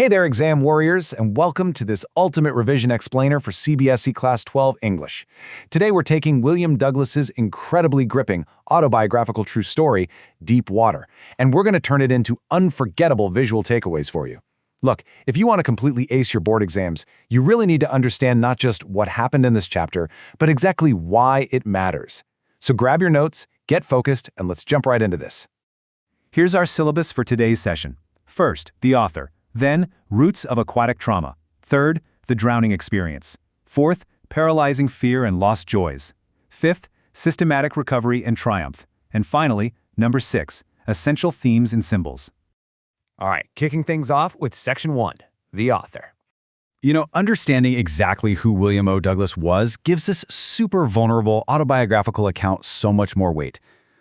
Hey there, exam warriors, and welcome to this Ultimate Revision Explainer for CBSE Class 12 English. Today we're taking William Douglas's incredibly gripping autobiographical true story, Deep Water, and we're going to turn it into unforgettable visual takeaways for you. Look, if you want to completely ace your board exams, you really need to understand not just what happened in this chapter, but exactly why it matters. So grab your notes, get focused, and let's jump right into this. Here's our syllabus for today's session. First, the author. Then, roots of aquatic trauma. Third, the drowning experience. Fourth, paralyzing fear and lost joys. Fifth, systematic recovery and triumph. And finally, number 6, essential themes and symbols. All right, kicking things off with Section 1, the author. Understanding exactly who William O. Douglas was gives this super vulnerable autobiographical account so much more weight.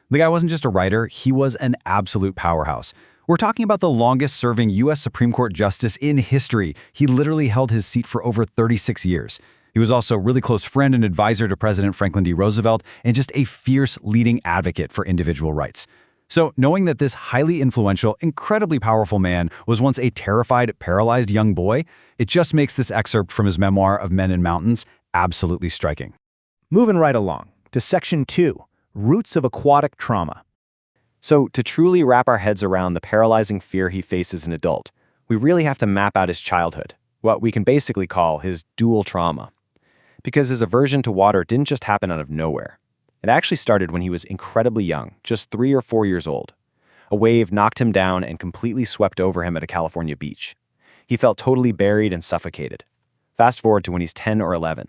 The guy wasn't just a writer, he was an absolute powerhouse. We're talking about the longest-serving U.S. Supreme Court justice in history. He literally held his seat for over 36 years. He was also a really close friend and advisor to President Franklin D. Roosevelt and just a fierce leading advocate for individual rights. So knowing that this highly influential, incredibly powerful man was once a terrified, paralyzed young boy, it just makes this excerpt from his memoir of Men and Mountains absolutely striking. Moving right along to Section 2, Roots of Aquatic Trauma. So, to truly wrap our heads around the paralyzing fear he faced as an adult, we really have to map out his childhood, what we can basically call his dual trauma. Because his aversion to water didn't just happen out of nowhere. It actually started when he was incredibly young, just 3 or 4 years old. A wave knocked him down and completely swept over him at a California beach. He felt totally buried and suffocated. Fast forward to when he's 10 or 11.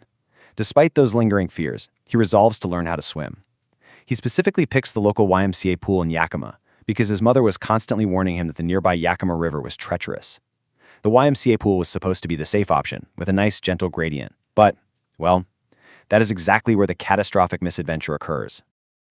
Despite those lingering fears, he resolves to learn how to swim. He specifically picks the local YMCA pool in Yakima because his mother was constantly warning him that the nearby Yakima River was treacherous. The YMCA pool was supposed to be the safe option, with a nice gentle gradient. But, well, that is exactly where the catastrophic misadventure occurs.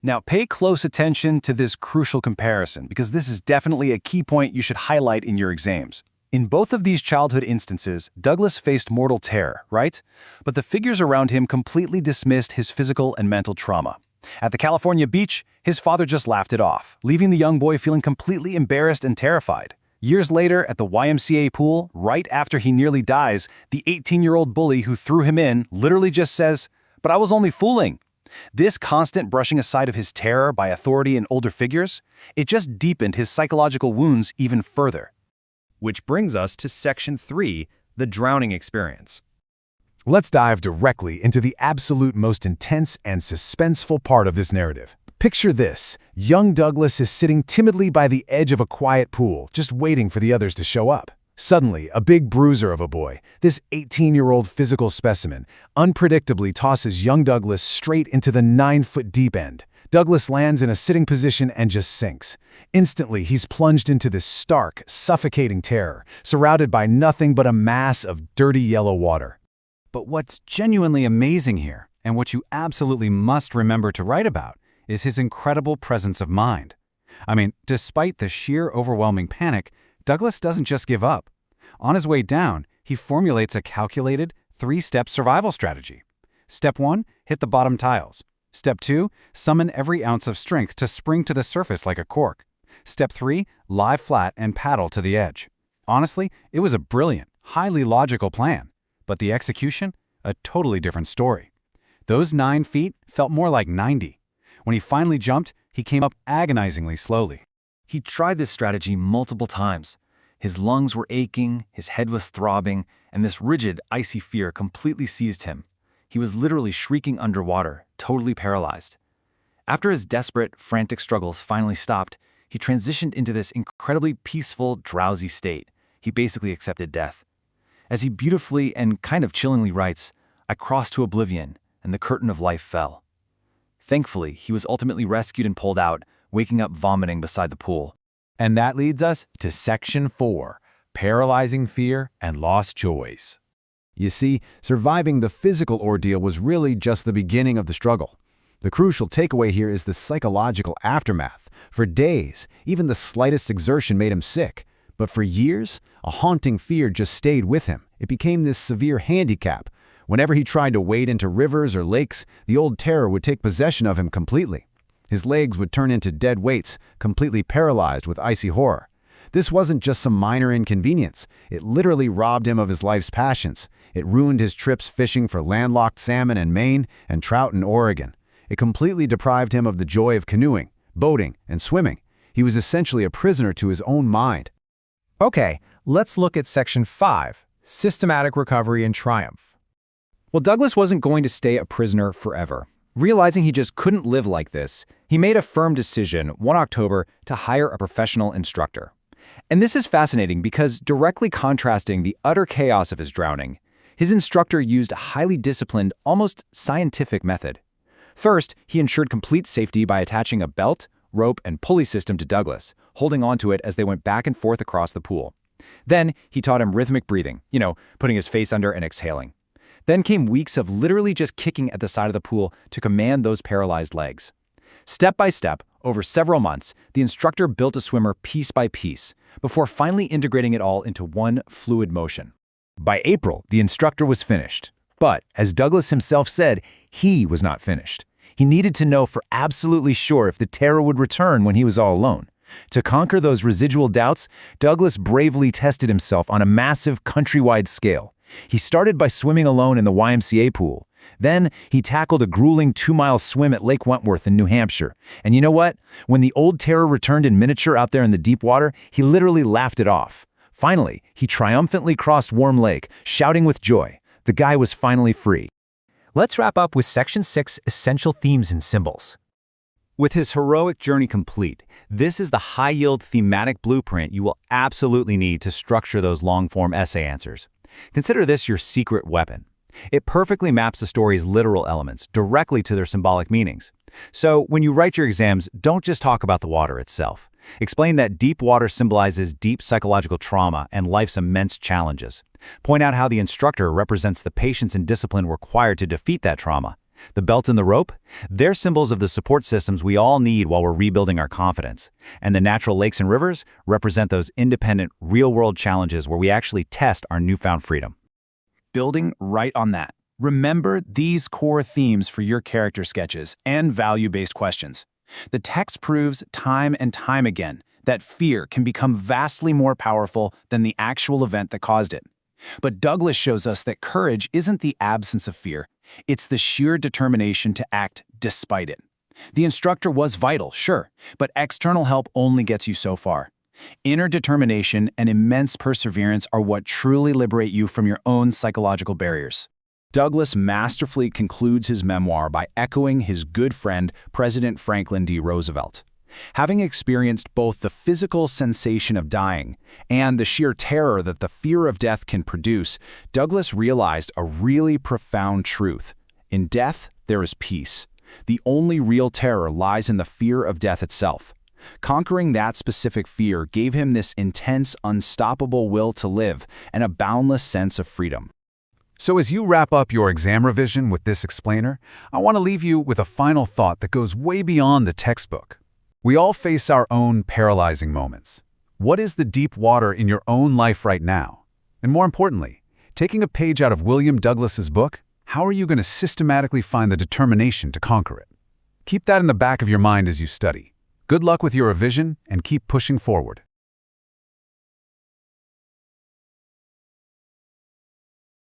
Now, pay close attention to this crucial comparison because this is definitely a key point you should highlight in your exams. In both of these childhood instances, Douglas faced mortal terror, right? But the figures around him completely dismissed his physical and mental trauma. At the California beach, his father just laughed it off, leaving the young boy feeling completely embarrassed and terrified. Years later, at the YMCA pool, right after he nearly dies, the 18-year-old bully who threw him in literally just says, "But I was only fooling." This constant brushing aside of his terror by authority and older figures, it just deepened his psychological wounds even further. Which brings us to Section 3, the drowning experience. Let's dive directly into the absolute most intense and suspenseful part of this narrative. Picture this. Young Douglas is sitting timidly by the edge of a quiet pool, just waiting for the others to show up. Suddenly, a big bruiser of a boy, this 18-year-old physical specimen, unpredictably tosses young Douglas straight into the 9-foot deep end. Douglas lands in a sitting position and just sinks. Instantly, he's plunged into this stark, suffocating terror, surrounded by nothing but a mass of dirty yellow water. But what's genuinely amazing here, and what you absolutely must remember to write about, is his incredible presence of mind. I mean, despite the sheer overwhelming panic, Douglas doesn't just give up. On his way down, he formulates a calculated, 3-step survival strategy. Step 1, hit the bottom tiles. Step 2, summon every ounce of strength to spring to the surface like a cork. Step 3, lie flat and paddle to the edge. Honestly, it was a brilliant, highly logical plan. But the execution? A totally different story. Those 9 feet felt more like 90. When he finally jumped, he came up agonizingly slowly. He tried this strategy multiple times. His lungs were aching, his head was throbbing, and this rigid, icy fear completely seized him. He was literally shrieking underwater, totally paralyzed. After his desperate, frantic struggles finally stopped, he transitioned into this incredibly peaceful, drowsy state. He basically accepted death. As he beautifully and kind of chillingly writes, "I crossed to oblivion, and the curtain of life fell." Thankfully, he was ultimately rescued and pulled out, waking up vomiting beside the pool. And that leads us to Section 4, Paralyzing Fear and Lost Joys. You see, surviving the physical ordeal was really just the beginning of the struggle. The crucial takeaway here is the psychological aftermath. For days, even the slightest exertion made him sick. But for years, a haunting fear just stayed with him. It became this severe handicap. Whenever he tried to wade into rivers or lakes, the old terror would take possession of him completely. His legs would turn into dead weights, completely paralyzed with icy horror. This wasn't just some minor inconvenience. It literally robbed him of his life's passions. It ruined his trips fishing for landlocked salmon in Maine and trout in Oregon. It completely deprived him of the joy of canoeing, boating, and swimming. He was essentially a prisoner to his own mind. Okay, let's look at Section 5, Systematic Recovery and Triumph. Well, Douglas wasn't going to stay a prisoner forever. Realizing he just couldn't live like this, he made a firm decision one October to hire a professional instructor. And this is fascinating because, directly contrasting the utter chaos of his drowning, his instructor used a highly disciplined, almost scientific method. First, he ensured complete safety by attaching a belt, rope, and pulley system to Douglas, holding onto it as they went back and forth across the pool. Then, he taught him rhythmic breathing, putting his face under and exhaling. Then came weeks of literally just kicking at the side of the pool to command those paralyzed legs. Step by step, over several months, the instructor built a swimmer piece by piece, before finally integrating it all into one fluid motion. By April, the instructor was finished. But, as Douglas himself said, he was not finished. He needed to know for absolutely sure if the terror would return when he was all alone. To conquer those residual doubts, Douglas bravely tested himself on a massive countrywide scale. He started by swimming alone in the YMCA pool. Then, he tackled a grueling 2-mile swim at Lake Wentworth in New Hampshire. And you know what? When the old terror returned in miniature out there in the deep water, he literally laughed it off. Finally, he triumphantly crossed Warm Lake, shouting with joy. The guy was finally free. Let's wrap up with Section 6, Essential Themes and Symbols. With his heroic journey complete, this is the high-yield thematic blueprint you will absolutely need to structure those long-form essay answers. Consider this your secret weapon. It perfectly maps the story's literal elements directly to their symbolic meanings. So, when you write your exams, don't just talk about the water itself. Explain that deep water symbolizes deep psychological trauma and life's immense challenges. Point out how the instructor represents the patience and discipline required to defeat that trauma. The belt and the rope? They're symbols of the support systems we all need while we're rebuilding our confidence. And the natural lakes and rivers represent those independent, real-world challenges where we actually test our newfound freedom. Building right on that. Remember these core themes for your character sketches and value-based questions. The text proves time and time again that fear can become vastly more powerful than the actual event that caused it. But Douglas shows us that courage isn't the absence of fear. It's the sheer determination to act despite it. The instructor was vital, sure, but external help only gets you so far. Inner determination and immense perseverance are what truly liberate you from your own psychological barriers. Douglas masterfully concludes his memoir by echoing his good friend, President Franklin D. Roosevelt. Having experienced both the physical sensation of dying and the sheer terror that the fear of death can produce, Douglas realized a really profound truth. In death, there is peace. The only real terror lies in the fear of death itself. Conquering that specific fear gave him this intense, unstoppable will to live and a boundless sense of freedom. So as you wrap up your exam revision with this explainer, I want to leave you with a final thought that goes way beyond the textbook. We all face our own paralyzing moments. What is the deep water in your own life right now? And more importantly, taking a page out of William Douglas's book, how are you going to systematically find the determination to conquer it? Keep that in the back of your mind as you study. Good luck with your revision and keep pushing forward.